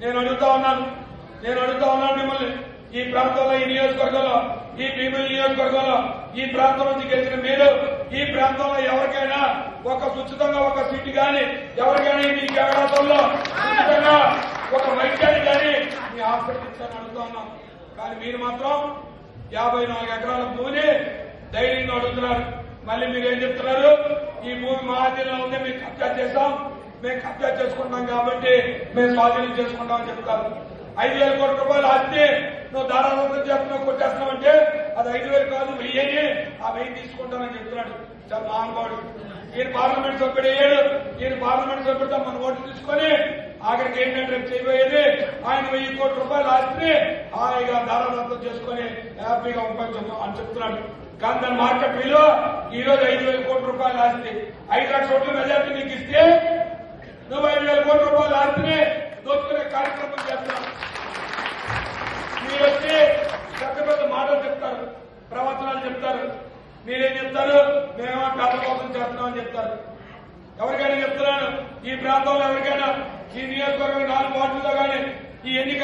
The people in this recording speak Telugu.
నేను అడుగుతా ఉన్నాను మిమ్మల్ని, ఈ ప్రాంతంలో, ఈ నియోజకవర్గంలో, ఈ భీమిలి నియోజకవర్గంలో, ఈ ప్రాంతం నుంచి గెలిచిన మీరు ఈ ప్రాంతంలో ఎవరికైనా ఉచితంగా ఒక సీటు గాని, ఎవరికైనా మీ కేవలాతంలో ఉచితంగా ఒక వైద్యాన్ని గాని మీ హాస్పిటల్ ఇచ్చారని అడుగుతా ఉన్నాం. కానీ మీరు మాత్రం 54 ఎకరాల భూమిని ధైర్యంగా అడుగుతున్నారు. మళ్ళీ మీరు ఏం చెప్తున్నారు? ఈ భూమి మా ఆధీనంలో ఉంది, మేము కబ్జా చేస్తాం, మేము కబ్జా చేసుకుంటాం కాబట్టి మేము స్వాధీనం చేసుకుంటామని చెప్తారు. 5,000 కోట్ల రూపాయలు ఆస్తి నువ్వు దారాదత్తం చేస్తున్నావు, కొట్టేస్తున్నావంటే అది 5,000 కాదు, 1000. ఆ 1000 తీసుకుంటానని చెప్తున్నాడు. చాలా మహానుభావుడు. ఈయన పార్లమెంట్ సభ్యుడు అయ్యాడు. ఈయన పార్లమెంట్ సభ్యుడితో మన ఓట్లు తీసుకొని ఆఖరికి ఏంటంటే చేయబోయేది ఆయన 1000 కోట్ల రూపాయలు ఆస్తిని హాయిగా దారాదత్తం చేసుకుని హ్యాపీగా ఉపయోగించాం అని చెప్తున్నాడు. కానీ దాని మార్కెట్ విలువ ఈ రోజు 5,000 కోట్ల రూపాయలు ఆస్తి. 5 లక్షల ఓట్ల మెజార్టీ నీకు ఇస్తే నువ్వు 5,000 కోట్ల రూపాయల ఆస్తిని దోచుకునే కార్యక్రమం చేస్తున్నావు. మీరు వచ్చి పెద్ద పెద్ద మాటలు చెప్తారు, ప్రవచనాలు చెప్తారు. మీరేం చెప్తారు? మేమేమో పేద కోసం చేస్తున్నామని చెప్తారు. ఎవరికైనా చెప్తున్నాను, ఈ ప్రాంతంలో ఎవరికైనా ఈ నియోజకవర్గం 4 వార్డుల్లో కానీ ఈ ఎన్నిక